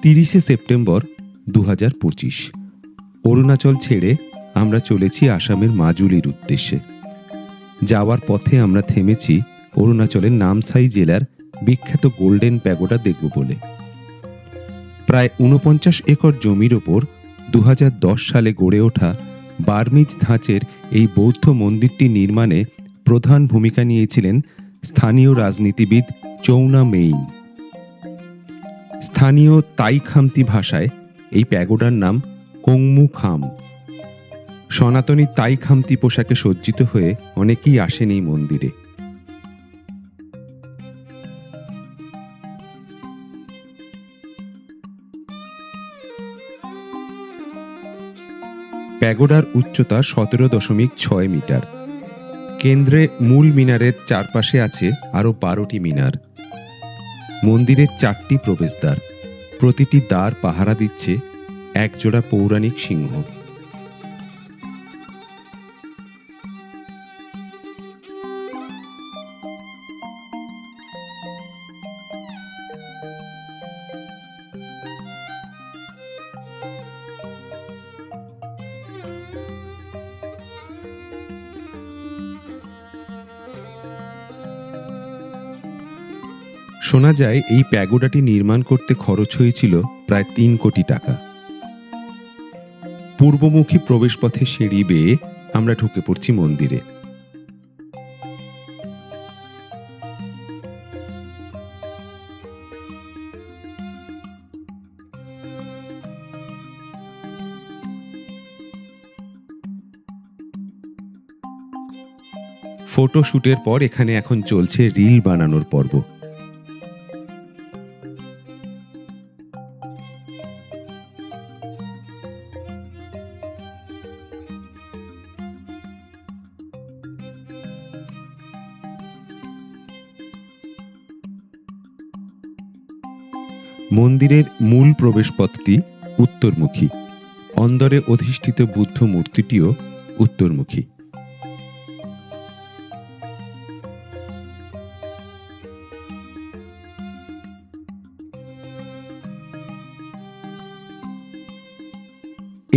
30শে September 2025। Arunachal ছেড়ে আমরা চলেছি আসামের মাজুলির উদ্দেশ্যে। যাওয়ার পথে আমরা থেমেছি অরুণাচলের নামসাই জেলার বিখ্যাত গোল্ডেন প্যাগোডা দেখব বলে। প্রায় 49 একর জমির ওপর 2010 সালে গড়ে ওঠা বার্মিজ ধাঁচের এই বৌদ্ধ মন্দিরটি নির্মাণে প্রধান ভূমিকা নিয়েছিলেন স্থানীয় রাজনীতিবিদ চৌনা মেইন। স্থানীয় তাই খামতি ভাষায় এই প্যাগোডার নাম কোংমু খাম। সনাতনী তাই খামতি পোশাকে সজ্জিত হয়ে অনেকেই আসেন এই মন্দিরে। প্যাগোডার উচ্চতা 17.6 মিটার। কেন্দ্রে মূল মিনারের চারপাশে আছে আরও 12টি মিনার। মন্দিরের 4টি প্রবেশদ্বার, প্রতিটি দ্বার পাহারা দিচ্ছে একজোড়া পৌরাণিক সিংহ। শোনা যায় এই প্যাগোডাটি নির্মাণ করতে খরচ হয়েছিল প্রায় 3 কোটি টাকা। পূর্বমুখী প্রবেশপথে সিঁড়ি বেয়ে আমরা ঢুকে পড়ছি মন্দিরে। ফটোশুটের পর এখানে এখন চলছে রিল বানানোর পর্ব। মন্দিরের মূল প্রবেশপথটি উত্তরমুখী। অন্দরে অধিষ্ঠিত বুদ্ধ মূর্তিটিও উত্তরমুখী।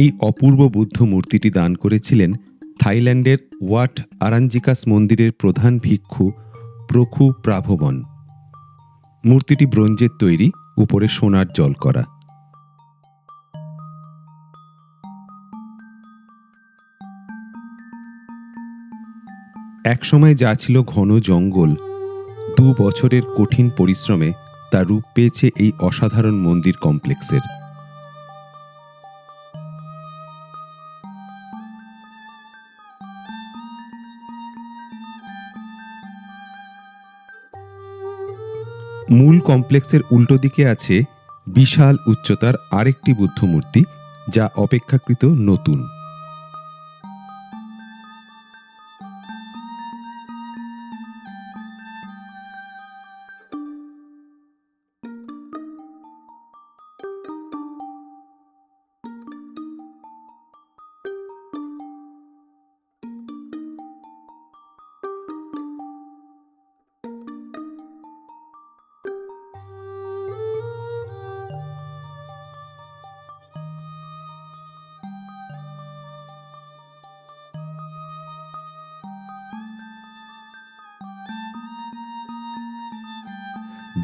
এই অপূর্ব বুদ্ধ মূর্তিটি দান করেছিলেন থাইল্যান্ডের ওয়াট আরাঞ্জিকাস মন্দিরের প্রধান ভিক্ষু প্রখু প্রাভবন। মূর্তিটি ব্রোঞ্জের তৈরি, উপরে সোনার জল করা। একসময় যা ছিল ঘন জঙ্গল, 2 বছরের কঠিন পরিশ্রমে তা রূপ পেয়েছে এই অসাধারণ মন্দির কমপ্লেক্সের। মূল কমপ্লেক্সের উল্টো দিকে আছে বিশাল উচ্চতার আরেকটি বুদ্ধ মূর্তি, যা অপেক্ষাকৃত নতুন।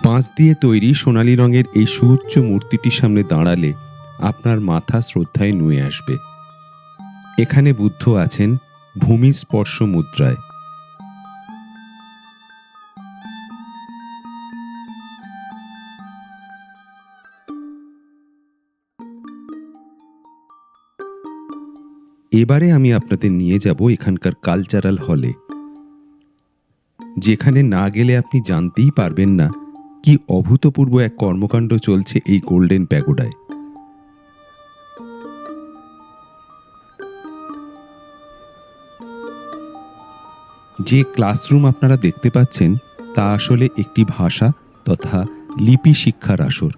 বাঁশ দিয়ে তৈরি সোনালী রঙের এই সুউচ্চ মূর্তিটির সামনে দাঁড়ালে আপনার মাথা শ্রদ্ধায় নুয়ে আসবে। এখানে বুদ্ধ আছেন ভূমি স্পর্শ মুদ্রায়। এবারে আমি আপনাদের নিয়ে যাব এখানকার কালচারাল হলে, যেখানে না গেলে আপনি জানতেই পারবেন না কি অভূতপূর্ব এক কর্মকাণ্ড চলছে এই গোল্ডেন প্যাগোডায়। যে ক্লাসরুম আপনারা দেখতে পাচ্ছেন তা আসলে একটি ভাষা তথা লিপি শিক্ষার আসর।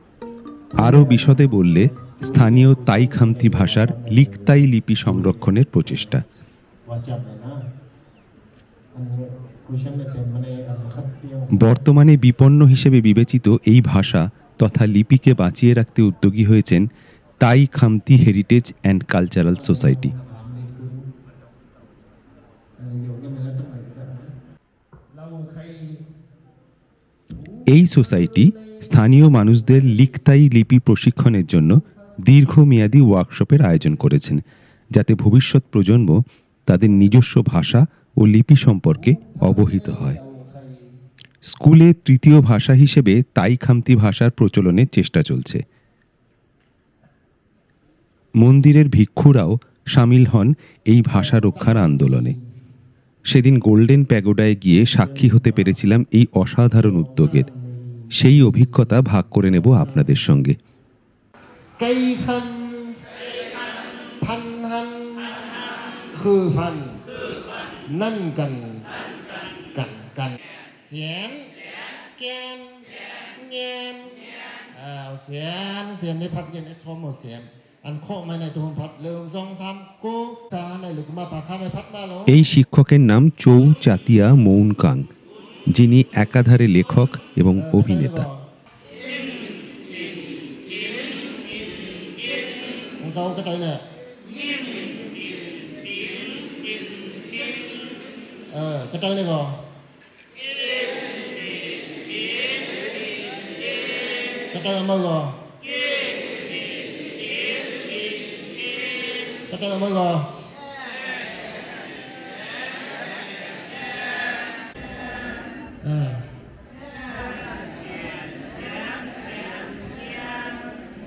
আরও বিশদে বললে স্থানীয় তাই খামতি ভাষার লিকতাই লিপি সংরক্ষণের প্রচেষ্টা। বর্তমানে বিপন্ন হিসেবে বিবেচিত এই ভাষা তথা লিপিকে বাঁচিয়ে রাখতে উদ্যোগী হয়েছেন তাই খামতি হেরিটেজ অ্যান্ড কালচারাল সোসাইটি। এই সোসাইটি স্থানীয় মানুষদের লিখতাই লিপি প্রশিক্ষণের জন্য দীর্ঘমেয়াদী ওয়ার্কশপের আয়োজন করেছেন, যাতে ভবিষ্যৎ প্রজন্ম তাদের নিজস্ব ভাষা ও লিপি সম্পর্কে অবহিত হয়। স্কুলে তৃতীয় ভাষা হিসেবে তাই খামতি ভাষার প্রচলনের চেষ্টা চলছে। মন্দিরের ভিক্ষুরাও সামিল হন এই ভাষা রক্ষার আন্দোলনে। সেদিন গোল্ডেন প্যাগোডায় গিয়ে সাক্ষী হতে পেরেছিলাম এই অসাধারণ উদ্যোগের। সেই অভিজ্ঞতা ভাগ করে নেব আপনাদের সঙ্গে। এই শিক্ষকের নাম চৌ চাতিয়া মৌনকাং, যিনি একাধারে লেখক এবং অভিনেতা।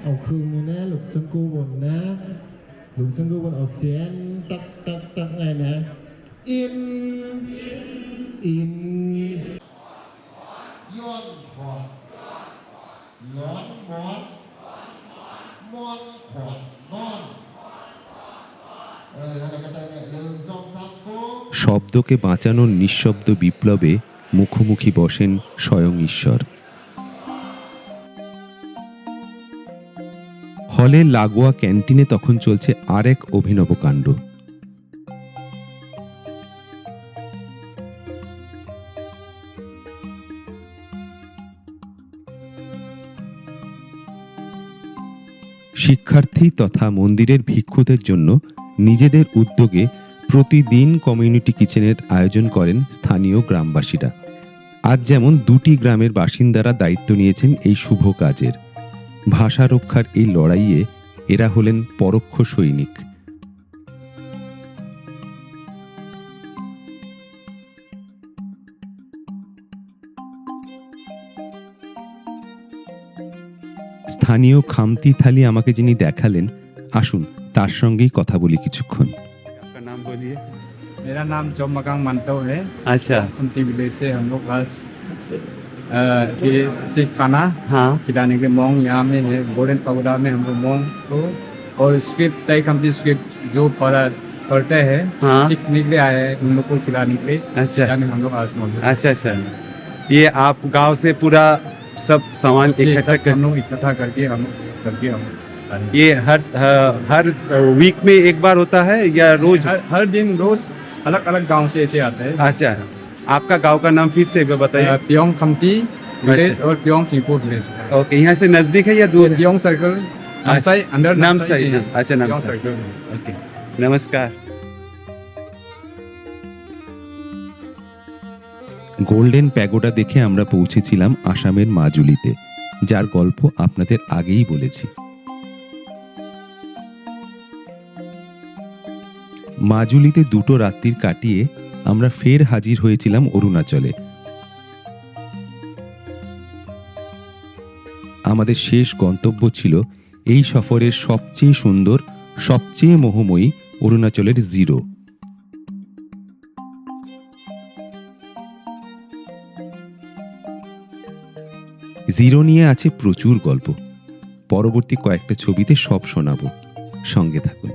Ẩu khương này nè, lục sân cu bồn nè, lục sân cu bồn ẩu xiên, tắc tắc tắc này nè, in, yon khọt, lón món, món khọt, non. শব্দকে বাঁচানোর নিঃশব্দ বিপ্লবে মুখোমুখি বসেন স্বয়ং ঈশ্বর। হলে লাগোয়া ক্যান্টিনে তখন চলছে আরেক অভিনব কাণ্ড। শিক্ষার্থী তথা মন্দিরের ভিক্ষুদের জন্য নিজেদের উদ্যোগে প্রতিদিন কমিউনিটি কিচেনের আয়োজন করেন স্থানীয় গ্রামবাসীরা। আজ যেমন 2টি গ্রামের বাসিন্দারা দায়িত্ব নিয়েছেন এই শুভ কাজের। ভাষা রক্ষার এই লড়াইয়ে এরা হলেন পরোক্ষ সৈনিক। স্থানীয় খামতি থালি আমাকে যিনি দেখালেন, আসুন তার সঙ্গেই কথা বলি কিছুক্ষণ। आपका नाम बोलिए। मेरा नाम चौमकांग मानतो है। अच्छा। खमती विलेज से हम लोग पास ये सिख खाना हाँ। खिलाने के मोंग यहाँ में है। गोल्डन पगोड़ा में हम लोग मोंग को और स्क्रिप्ट तय खमती स्क्रिप्ट जो पढ़ते हैं हाँ। सीखने के लिए आए हैं उन लोग को खिलाने के लिए। अच्छा। यानी हम लोग आज मौजूद हैं। अच्छा अच्छा, ये आप गांव से पूरा सब सामान ये इकट्ठा सब कर, हम लोग इकट्ठा करके हम ये हर वीक में एक बार होता है या रोज? हर दिन रोज अलग अलग गांव से ऐसे आते हैं। अच्छा, आपका गांव का नाम फिर से एक बार बताइए। प्योंग खमती विलेज और प्योंग सीपोर्ट विलेज। ओके, यहाँ से नजदीक है या दूर? प्योंग सर्कल नामसाई अंडर नामसाई। अच्छा, प्योंग नामसाई। सर्कल। ओके, नमस्कार। গোল্ডেন প্যাগোডা দেখে আমরা পৌঁছেছিলাম আসামের মাজুলিতে, যার গল্প আপনাদের আগেই বলেছি। মাজুলিতে 2টো রাত্রির কাটিয়ে আমরা ফের হাজির হয়েছিলাম অরুণাচলে। আমাদের শেষ গন্তব্য ছিল এই সফরের সবচেয়ে সুন্দর, সবচেয়ে মোহময়ী অরুণাচলের জিরো। জিরো নিয়ে আছে প্রচুর গল্প। পরবর্তী কয়েকটা ছবিতে সব শোনাবো, সঙ্গে থাকুন।